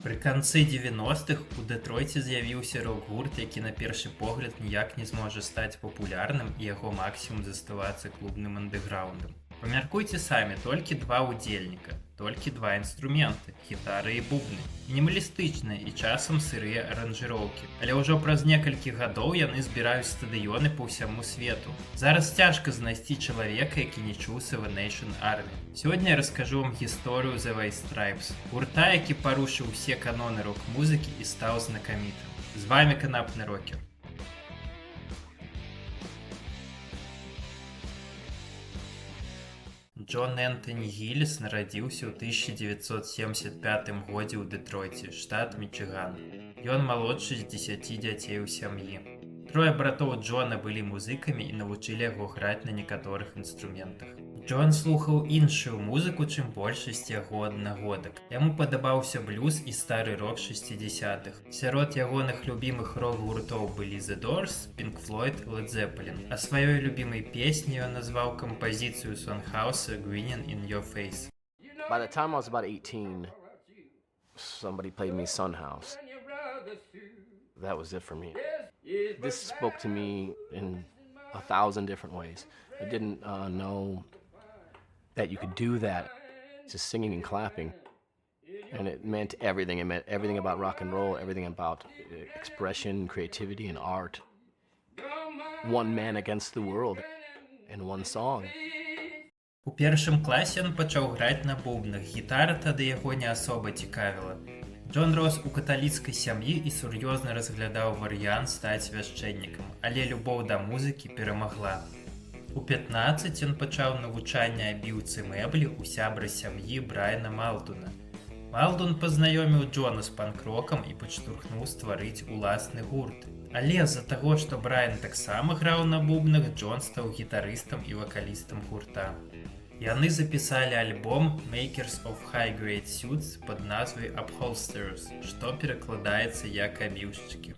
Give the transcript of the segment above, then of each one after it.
Пры канцы 90-х у Дэтройце з'явіўся рок-гурт, які на першы погляд ніяк не зможа стаць папулярным і яго максімум заставацца клубным андэграўндам. Памяркуйце самі, толькі два ўдзельніка, толькі два інструменты, гітары і бубны. Мінімалістычныя і часам сырыя аранжыроўкі. Але ўжо праз некалькі гадоў яны збіраюць стадыёны па ўсяму свету. Зараз цяжка знайсці чалавека, які не чуў Seven Nation Army. Сёння я раскажу вам гісторыю The White Stripes, гурта, які парушыў усе каноны рок-музыкі і стаў знакамітым. З вамі канапны рокер. Джон Энтоні Гілліс нарадзіўся ў 1975 годзе ў Дэтройце, штат Мічыган. Ён малодшы з 10 дзяцей у сям'і. Трое братоў Джона былі музыкамі і навучылі яго граць на некаторых інструментах. Джон слухаў іншую музыку, чым большасць яго аднагодак. Яму падабаўся блюз і стары рок 60-х. Сярод ягоных любімых рок-гуртоў былі The Doors, Pink Floyd, Led Zeppelin. А сваёй любімай песняй ён назваў кампазіцыю Sunhouse Grinning in Your Face. By the time I was about 18, somebody played me Sunhouse. That was it for me. This spoke to me in 1,000 different ways. I didn't know that you could do that, just singing and clapping. And it meant everything. It meant everything about rock and roll, everything about expression, creativity, and art. One man against the world in one song. У першым класе ён пачаў граць на бубнах, гітара тады яго не асоба цікавіла. Джон рос у каталіцкай сям'і і сур'ёзна разглядаў варыянт стаць свяшчэннікам, але любоў да музыкі перамагла. У 15 ён пачаў навучанне абіўцы мэблі ў сябра сям'і Брайана Малдуна. Малдун пазнаёміў Джона з панк-рокам і падштурхнуў стварыць уласны гурт. Але з-за таго, што Брайан таксама граў на бубнах, Джон стаў гітарыстам і вакалістам гурта. Яны запісалі альбом Makers of High-Grade Suits пад назвай Upholsterers, што перакладаецца як абіўшчыкі.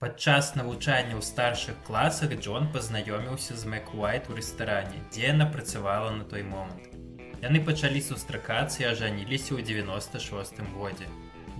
Падчас навучання ў старшых класах Джон пазнаёміўся з Мэг Уайт у рэстаране, дзе яна працавала на той момант. Яны пачалі сустракацца і ажаніліся ў 96-м годзе.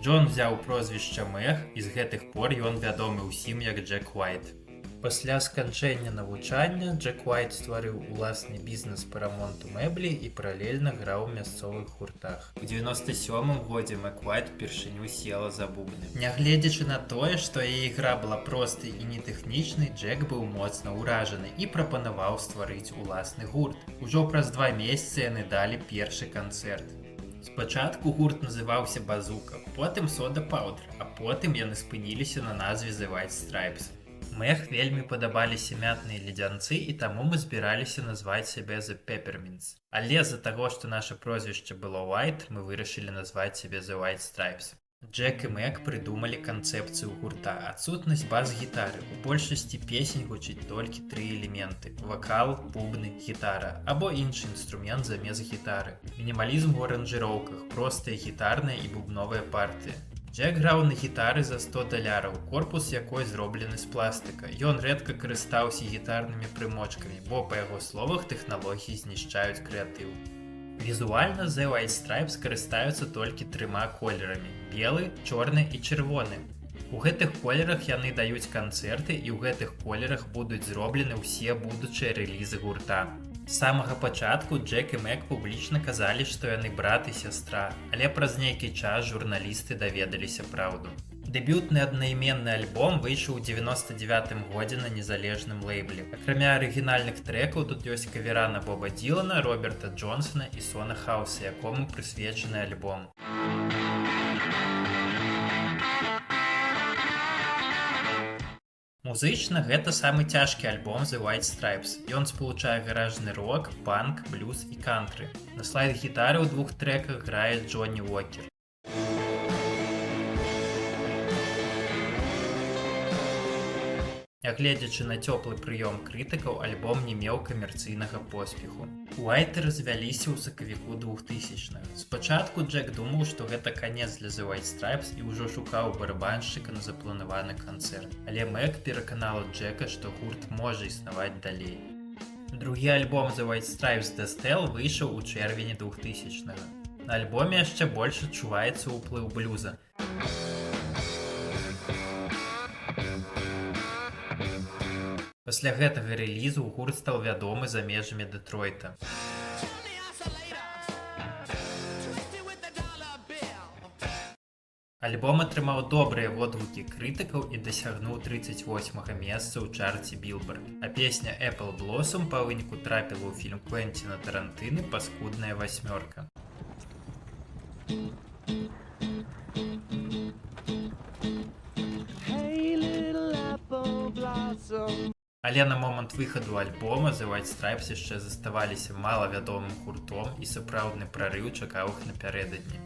Джон узяў прозвішча Мэг, і з гэтых пор ён вядомы ўсім як Джек Уайт. Пасля сканчэння навучання Джек Уайт стварыў уласны бізнес па рамонту мэблі і паралельна граў у мясцовых гуртах. У 97-м годзе Мэг Уайт упершыню села за бубны. Нягледзячы на тое, што яе ігра была простай і нетэхнічнай, Джек быў моцна ўражаны і прапанаваў стварыць уласны гурт. Ужо праз 2 месяцы яны далі першы канцэрт. Спачатку гурт называўся Базука, потым Сода Паўдер, а потым яны спыніліся на назве The White Stripes. Мэг вельмі падабаліся мятныя ледзянцы, і таму мы збіраліся назваць сябе The Peppermints. Але з-за таго, што наша прозвішча было White, мы вырашылі назваць сябе The White Stripes. Джек і Мэг прыдумалі канцэпцыю гурта, адсутнасць бас-гітары. У большасці песень гучыць толькі 3 элементы: вакал, бубны, гітара або іншы інструмент замест гітары. Мінімалізм у аранжыроўках, простыя гітарныя і бубновыя партыі. Джек граў на гітары за $100, корпус якой зроблены з пластыка. Ён рэдка карыстаўся гітарнымі прымочкамі, бо, па яго словах, тэхналогіі знішчаюць крэатыў. Візуальна The White Stripes карыстаюцца толькі 3 колерамі: белы, чорны і чырвоны. У гэтых колерах яны даюць канцэрты, і ў гэтых колерах будуць зроблены ўсе будучыя рэлізы гурта. З самага пачатку Джек і Мэг публічна казалі, што яны брат і сястра, але праз нейкі час журналісты даведаліся праўду. Дэбютны аднайменны альбом выйшаў у 99-м годзе на незалежным лейбле. Акрамя арыгінальных трэкаў тут ёсць кавера на Боба Ділана, Роберта Джонсона і Сона Хауса, якому прысвечаны альбом. Музычна гэта самы цяжкі альбом The White Stripes. Ён спалучае гаражны рок, панк, блюз і кантры. На слайд-гітары ў 2 трэках грае Джонні Уокер. Нягледзячы на цёплы прыём крытыкаў, альбом не меў камерцыйнага поспеху. Уайты развяліся ў сакавіку 2000-х. Спачатку Джек думаў, што гэта канец для The White Stripes і ўжо шукаў барабаншчыка на запланаваны канцэрт. Але Мэг пераканала Джека, што гурт можа існаваць далей. Другі альбом The White Stripes The Stell выйшаў у чэрвені 2000-го. На альбоме яшчэ больш адчуваецца ўплыў блюза. Пасля гэтага рэлізу гурт стаў вядомы за межамі Дэтройта. Альбом атрымаў добрыя водгукі крытыкаў і дасягнуў 38-га месца ў чарце Billboard, а песня Apple Blossom па выніку трапіла ў фільм Квенціна Тарантыны «Паскудная васьмёрка». Але на момант выхаду альбома The White Stripes яшчэ заставаліся малавядомым гуртом і сапраўдны прарыў чакаў іх напярэдадні.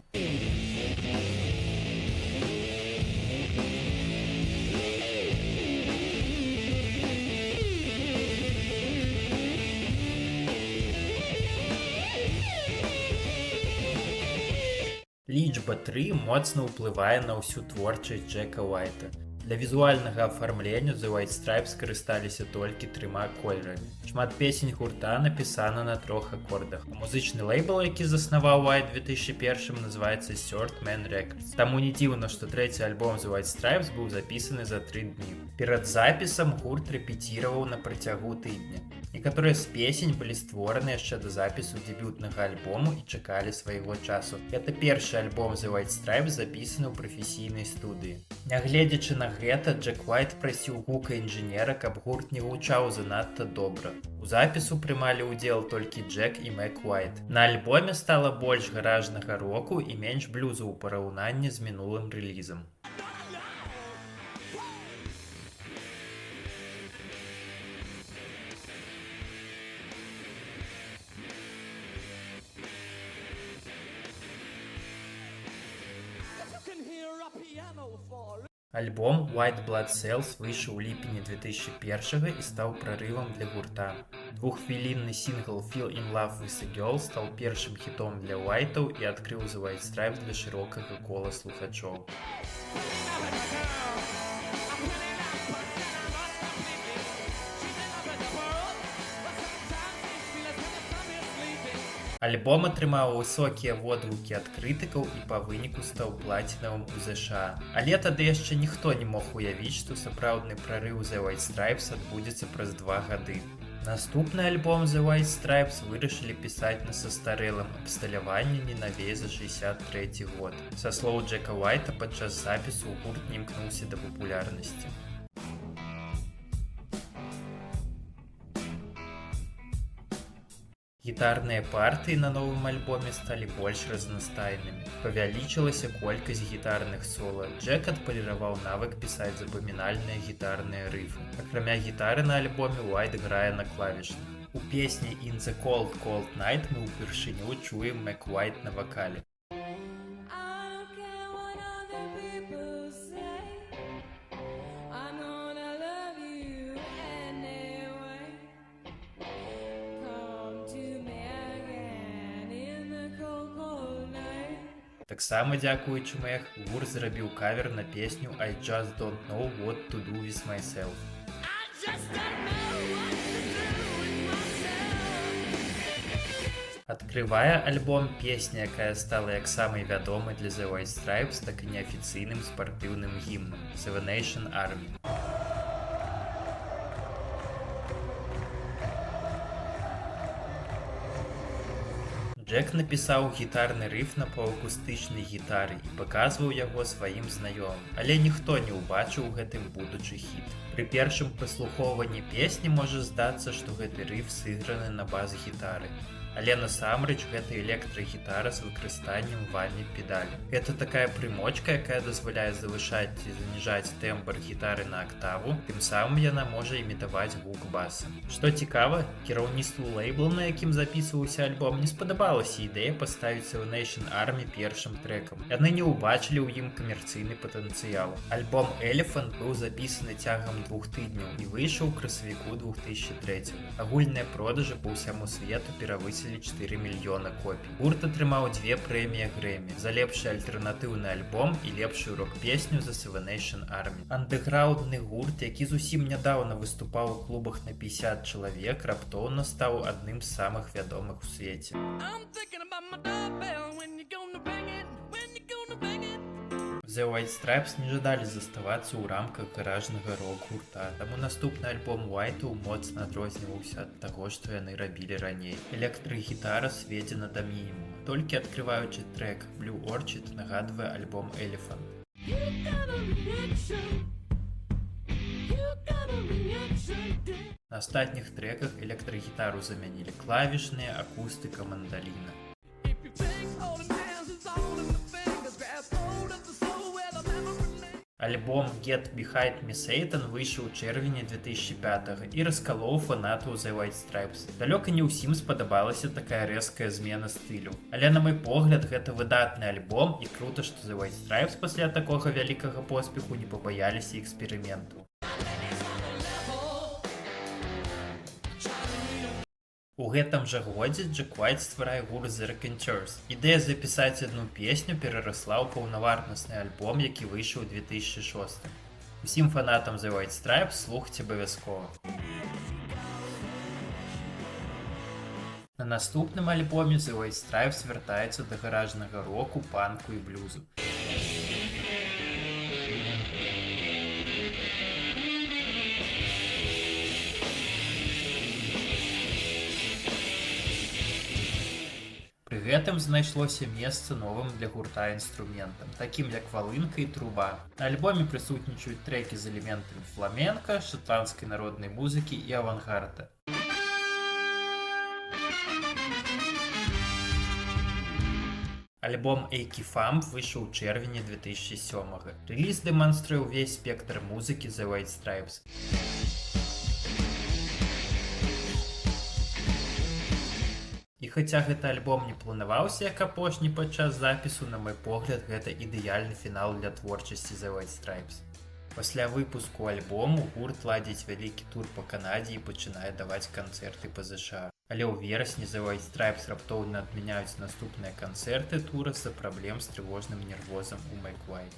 Лічба 3 моцна ўплывае на ўсю творчасць Джека Уайта. Для візуальнага афармлення The White Stripes карысталіся толькі 3 колерамі. Шмат песень гурта напісана на 3 акордах. Музычны лейбл, які заснаваў Уайт 2001, называецца Third Man Records. Таму не дзіўна, што трэці альбом The White Stripes быў запісаны за 3 дні. Перад запісам гурт рэпеціраваў на працягу тыдня. Некаторыя з песень былі створаны яшчэ да запісу дэбютнага альбому і чакалі свайго часу. Гэта першы альбом The White Stripes запісаны ў прафесійнай студыі. Нягледзячы на гэта, Джек Уайт прасіў гука-інжынера, каб гурт не гучаў занадта добра. У запісу прымалі ўдзел толькі Джек і Мэк Уайт. На альбоме стала больш гаражнага року і менш блюзу ў параўнанні з мінулым рэлізам. Альбом White Blood Cells выйшаў у ліпені 2001 і стаў прарывам для гурта. Двуххвілінны сінгл Feel in Love with a Girl стаў першым хітом для Уайтаў і адкрыў The White Stripes для шырокага кола слухачоў. Альбом атрымаў высокія водгукі ад крытыкаў і па выніку стаў плацінавым у ЗША. Але тады яшчэ ніхто не мог уявіць, што сапраўдны прарыў The White Stripes адбудзецца праз 2 гады. Наступны альбом The White Stripes вырашылі пісаць на састарэлым абсталяванні не навей за 63 год. Са слоў Джека Уайта, падчас запісу гурт не імкнуўся да папулярнасці. Гітарныя партыі на новым альбоме сталі больш разнастайнымі. Павялічылася колькасць гітарных сола. Джек адпаліраваў навык пісаць запамінальныя гітарныя рыфы. Акрамя гітары на альбоме Уайт грае на клавішных. У песні In the Cold Cold Night мы ўпершыню чуем Мэк Уайт на вакале. Таксама дзякуючы Мэг, гурт зрабіў кавер на песню I Just Don't Know What to Do With Myself. Адкрывае альбом песня, якая стала як самай вядомай для The White Stripes, так і неафіцыйным спартыўным гімнам Seven Nation Army. Джек напісаў гітарны рыф на паўакустычнай гітары і паказваў яго сваім знаёмым, але ніхто не ўбачыў гэтым будучы хіт. Пры першым прыслухоўванні песні можа здацца, што гэты рыф сыграны на бас-гітары. Але насамрэч гэта электрагітара з выкарыстаннем вальнай педалі. Гэта такая прымочка, якая дазваляе завышаць і заніжаць тэмбр гітары на актаву, тым самым яна можа імітаваць гук баса. Што цікава, кіраўніцтву лейбла, на якім запісваўся альбом, не спадабалася ідэя паставіць Seven Nation Army першым трэкам. Яны не ўбачылі ў ім камерцыйны патэнцыял. Альбом Elephant быў запісаны цягам 2 тыдняў і выйшаў у красавіку 2003. Агульныя продажы па ўсяму свету перавысілі выпусцілі 4 мільёна копій. Гурт атрымаў 2 прэміі Грэмі за лепшы альтэрнатыўны альбом і лепшую рок-песню за Seven Nation Army. Андэграўндны гурт, які зусім нядаўна выступаў у клубах на 50 чалавек, раптоўна стаў адным з самых вядомых у свеце. The White Stripes не жадалі заставацца ў рамках гаражнага рок-гурта, таму наступны альбом White'у моцна адрозніваўся ад таго, што яны рабілі раней. Электрагітара сведзена да мінімума. Толькі адкрываючы трэк Blue Orchid нагадвае альбом Elephant. На астатніх трэках электрагітару замянілі клавішныя, акустыка, мандаліна. Альбом Get Behind Me Satan выйшаў у чэрвені 2005 і раскалоў фанатаў The White Stripes. Далёка не ўсім спадабалася такая рэзкая змена стылю. Але на мой погляд, гэта выдатны альбом і крута, што The White Stripes пасля такога вялікага поспеху не пабаяліся эксперыменту. У гэтым жа годзе Джек Уайт стварае гурт The Raconteurs. Ідэя запісаць адну песню перарасла ў паўнавартасны альбом, які выйшаў у 2006. Усім фанатам The White Stripes слухаць абавязкова. На наступным альбоме The White Stripes вяртаецца да гаражнага року, панку і блюзу. Пры гэтым знайшлося месца новым для гурта інструментам, такім як валынка і труба. На альбоме прысутнічаюць трэкі з элементамі фламенка, шатландскай народнай музыкі і авангарда. Альбом Achy Fump выйшаў у чэрвені 2007. Рэліз дэманструе ўвесь спектр музыкі The White Stripes. І хаця гэты альбом не планаваўся як апошні падчас запісу, на мой погляд, гэта ідэальны фінал для творчасці The White Stripes. Пасля выпуску альбому гурт ладзіць вялікі тур па Канадзе і пачынае даваць канцэрты па ЗША. Але ў верасні The White Stripes раптоўна адмяняюць наступныя канцэрты тура з-за праблем з трывожным нервозам у Make White.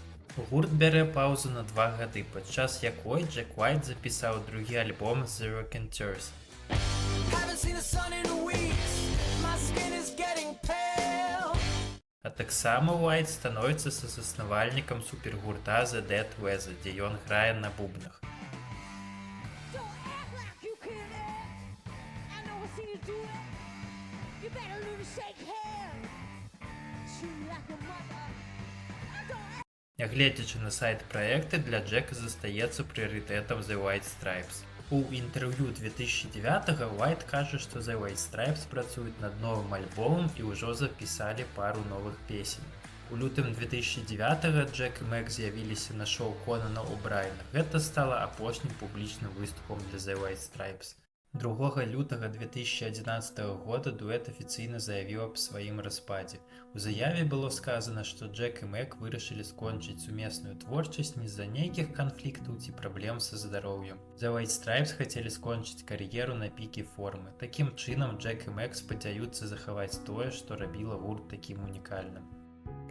Гурт бярэ паўзу на 2 гады, падчас якой Джек Уайт запісаў другі альбом The Raconteurs. А таксама Уайт становіцца сасаснавальнікам супергурта The Dead Weather, дзе ён грае на бубнах. Нягледзячы на сайт праекты, для Джека застаецца прыярытэтам The White Stripes. У інтэрв'ю 2009 Уайт кажа, што The White Stripes працуюць над новым альбомам і ўжо запісалі пару новых песень. У лютым 2009 Джек і Мэг з'явіліся на шоу Конана О'Брайена. Гэта стала апошнім публічным выступам для The White Stripes. 2 лютага 2011 года дуэт афіцыйна заявіў аб сваім распадзе. У заяве было сказана, што Джек і Мэг вырашылі скончыць сумесную творчасць не з-за нейкіх канфліктаў ці праблем са здароўем. The White Stripes хацелі скончыць кар'еру на піке формы. Такім чынам Джек і Мэг спадзяюцца захаваць тое, што рабіла гурт такім унікальным.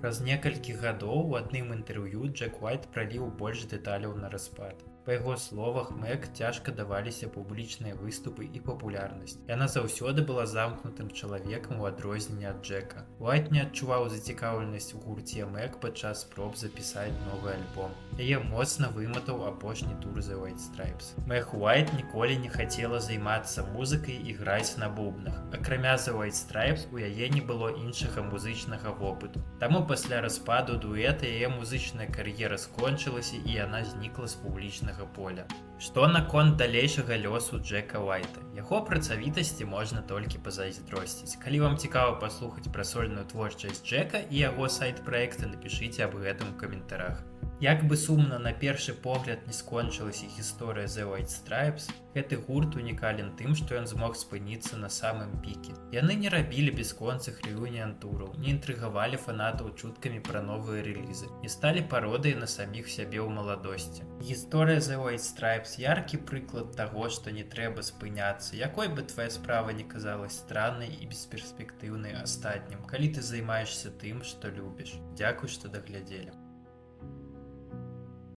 Праз некалькі гадоў у адным інтэрв'ю Джек Уайт праліў больш дэталяў на распад. Па яго словах, Мэг цяжка даваліся публічныя выступы і папулярнасць. Яна заўсёды была замкнутым чалавекам у адрозненне ад Джека. Уайт не адчуваў зацікаўленасць у гурце Мэг падчас спроб запісаць новы альбом. Яе моцна выматаў апошні тур The White Stripes. Мэг Уайт ніколі не хацела займацца музыкай і граць на бубнах. Акрамя The White Stripes у яе не было іншага музычнага вопыту. Таму пасля распаду дуэта яе музычная кар'ера скончылася і яна знікла з публічнага поля. Што наконт далейшага лёсу Джека Уайта? Яго працавітасці можна толькі пазайздросціць. Калі вам цікава паслухаць пра сольную творчасць Джека і яго сайт-праекты, напішыце аб гэтым у каментарах. Як бы сумна на першы погляд не скончылася гісторыя The White Stripes, гэты гурт унікален тым, што ён змог спыніцца на самым піке. Яны не рабілі бясконцых рэюніян-тураў, не інтрыгавалі фанатаў чуткамі пра новыя рэлізы, не сталі пародыяй на саміх сябе ў маладосці. Гісторыя The White Stripes яркі прыклад таго, што не трэба спыняцца, якой бы твая справа не казалась страннай і бесперспектыўнай астатнім, калі ты займаешся тым, што любіш. Дзякуй, што даглядзелі.